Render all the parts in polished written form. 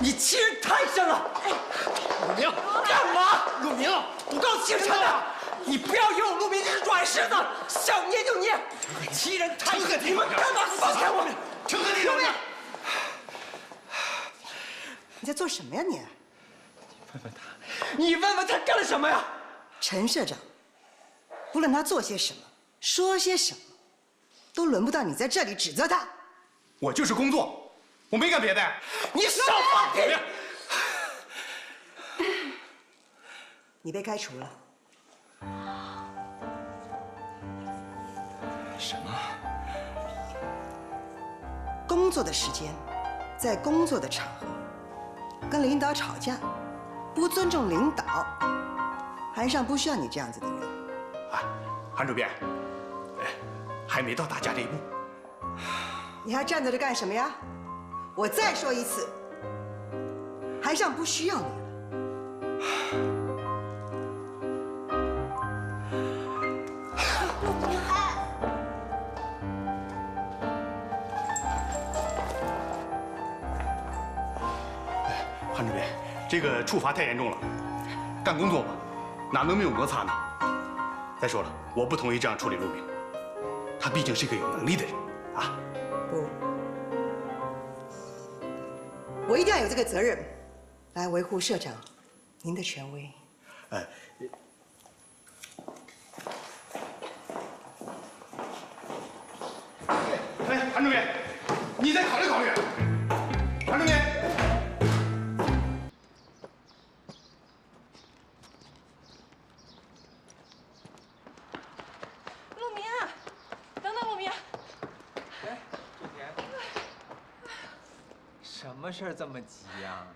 你欺人太甚了！陆明，干嘛？陆明，我告诉清晨的，你不要用陆明这是软柿子，想捏就捏，欺人太甚！你们干嘛？放开我！成何体统！你在做什么呀你？问问他，你问问他干了什么呀？陈社长，不论他做些什么，说些什么，都轮不到你在这里指责他。我就是工作，我没干别的。你少放屁！你被开除了。什么？工作的时间，在工作的场合，跟领导吵架，不尊重领导，韩上不需要你这样子的人。啊，韩主编，还没到打架这一步。你还站在这干什么呀？我再说一次，韩上不需要你了。韩主编，这个处罚太严重了，干工作嘛，哪能没有摩擦呢？再说了，我不同意这样处理陆明，他毕竟是一个有能力的人啊。不，我一定要有这个责任，来维护社长您的权威。韩主编，你再考虑考虑。韩主编。陆明，等等，陆明。哎，志田，什么事儿这么急呀？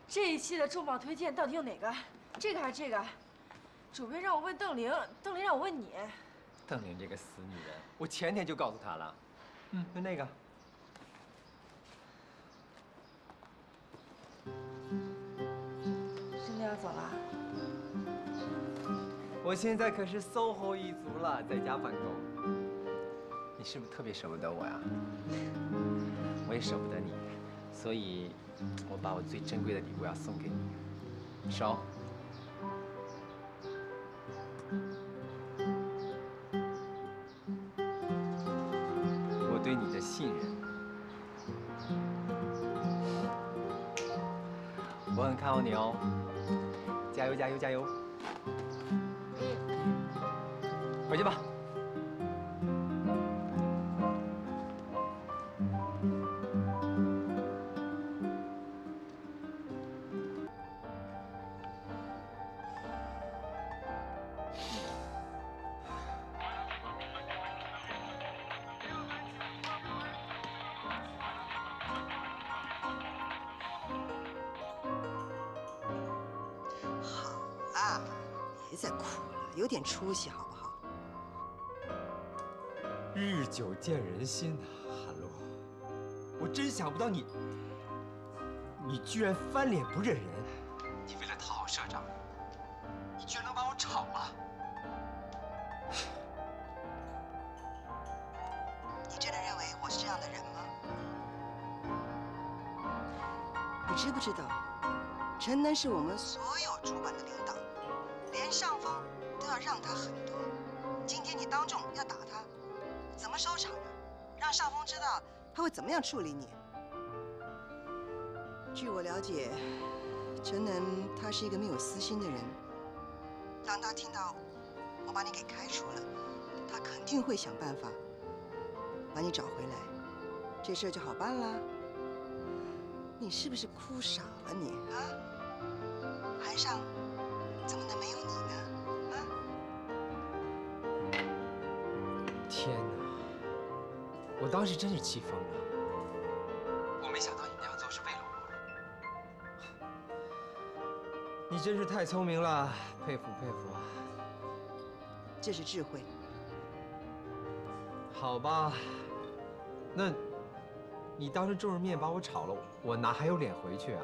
这一期的重磅推荐到底用哪个？这个还是这个？主编让我问邓玲，邓玲让我问你。邓玲这个死女人，我前天就告诉她了。就那个。真的要走了？我现在可是 SOHO 一族了，在家办公。你是不是特别舍不得我呀？我也舍不得你，所以，我把我最珍贵的礼物要送给你。收。我对你的信任，我很看好你哦。加油，加油，加油！回去吧。别再哭了，有点出息好不好？日久见人心呐，韩露，我真想不到你居然翻脸不认人。你为了讨好社长，你居然能把我炒了。你真的认为我是这样的人吗？你知不知道，陈能是我们所有主管的领导，连上峰都要让他很多。今天你当众要打他，怎么收场呢？让上峰知道他会怎么样处理你。据我了解，陈能他是一个没有私心的人。当他听到我把你给开除了，他肯定会想办法把你找回来，这事就好办啦。你是不是哭傻了你啊？韩上怎么能没有你呢？啊！天哪！我当时真是气疯了。我没想到你那样做是为了我。你真是太聪明了，佩服佩服。这是智慧。好吧，那，你当着众人面把我炒了，我哪还有脸回去啊？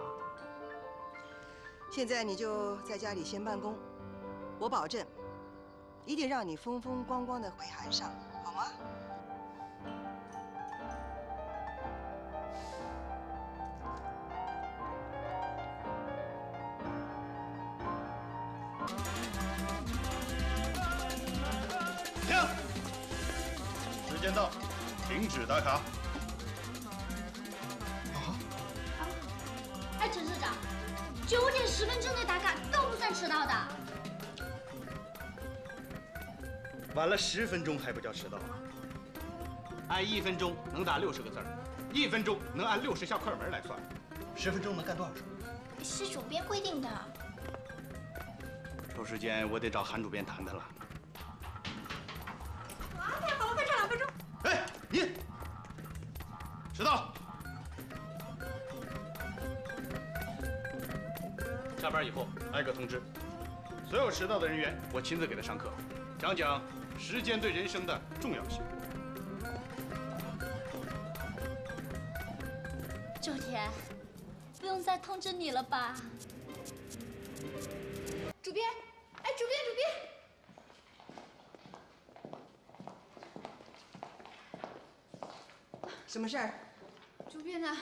现在你就在家里先办公，我保证，一定让你风风光光的回韩上，好吗？间到，停止打卡。哎，陈社长，9点10分之内打卡都不算迟到的。晚了10分钟还不叫迟到啊？按1分钟能打60个字，1分钟能按60下快门来算，10分钟能干多少事？是主编规定的。抽时间我得找韩主编谈谈了。啊，太好了，快差2分钟。哎，你迟到。下班以后挨个通知，所有迟到的人员我亲自给他上课，讲讲时间对人生的重要性。周田，不用再通知你了吧？主编，哎，主编，什么事儿？主编呢？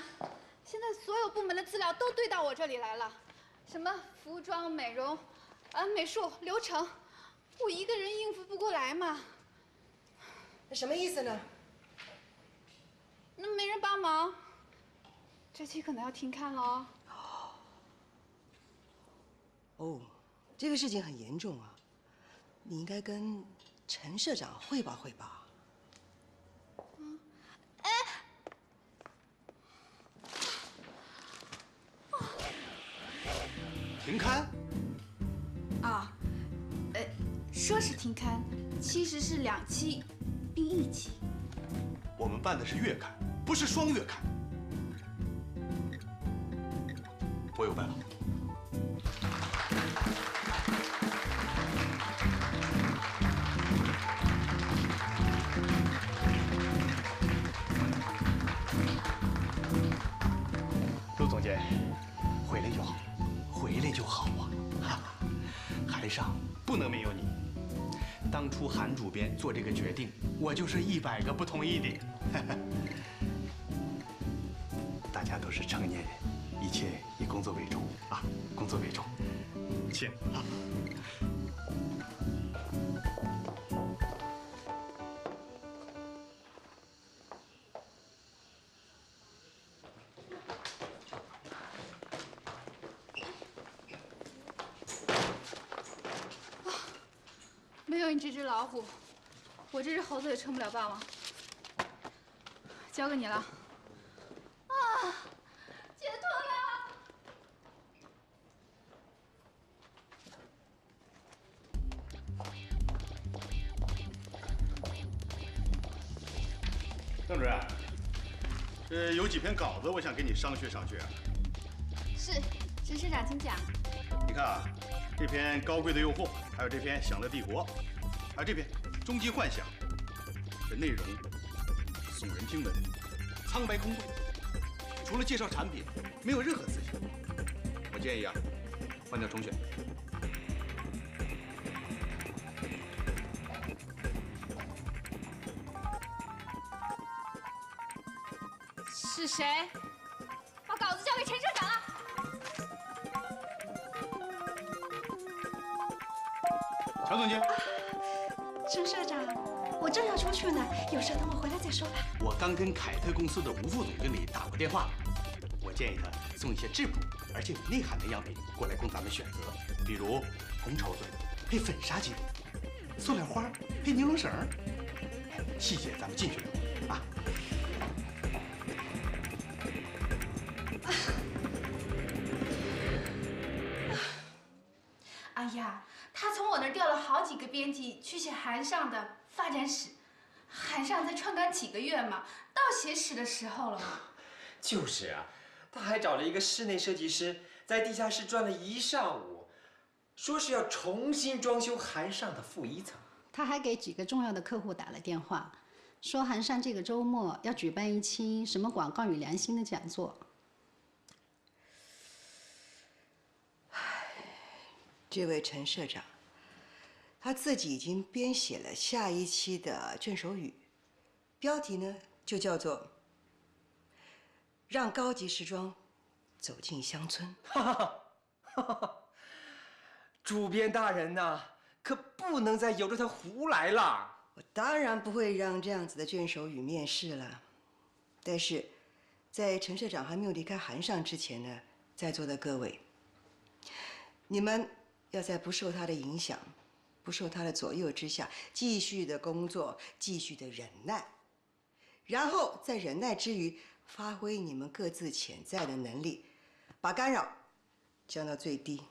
现在所有部门的资料都堆到我这里来了，什么服装、美容、美术、流程，我一个人应付不过来嘛。那什么意思呢？那没人帮忙，这期可能要停刊了哦。哦，这个事情很严重啊，你应该跟陈社长汇报汇报。停刊？啊，说是停刊，其实是2期并1期。我们办的是月刊，不是双月刊。我有办法。陆总监，回来就好，回来就好啊！哈哈，韩上不能没有你。当初韩主编做这个决定，我就是100个不同意的。大家都是成年人，一切以工作为重啊，工作为重，请啊。没有你这只老虎，我这只猴子也撑不了半晚。交给你了。啊，解脱了！邓主任，有几篇稿子，我想跟你商榷商榷啊。是，陈社长，请讲。你看啊，这篇《高贵的诱惑》，还有这篇《享乐帝国》，还有这篇《终极幻想》，这内容耸人听闻，苍白空洞，除了介绍产品，没有任何思想。我建议啊，换掉重选。是谁把稿子交给陈社长了？乔总监，陈社长，我正要出去呢，有事等我回来再说吧。我刚跟凯特公司的吴副总经理打过电话，我建议他送一些质朴而且有内涵的样品过来供咱们选择，比如红绸子配粉纱巾，塑料花配尼龙绳，细节咱们进去聊啊。哎呀，他从我那儿调了好几个编辑去写韩尚的发展史，韩尚才创刊几个月嘛，到写史的时候了嘛。就是啊，他还找了一个室内设计师，在地下室转了1上午，说是要重新装修韩尚的负1层。他还给几个重要的客户打了电话，说韩尚这个周末要举办一期什么广告与良心的讲座。这位陈社长，他自己已经编写了下一期的卷首语，标题呢就叫做“让高级时装走进乡村”。主编大人呐，可不能再由着他胡来了。我当然不会让这样子的卷首语面试了。但是，在陈社长还没有离开韩上之前呢，在座的各位，你们要在不受他的影响、不受他的左右之下，继续的工作，继续的忍耐，然后在忍耐之余，发挥你们各自潜在的能力，把干扰降到最低。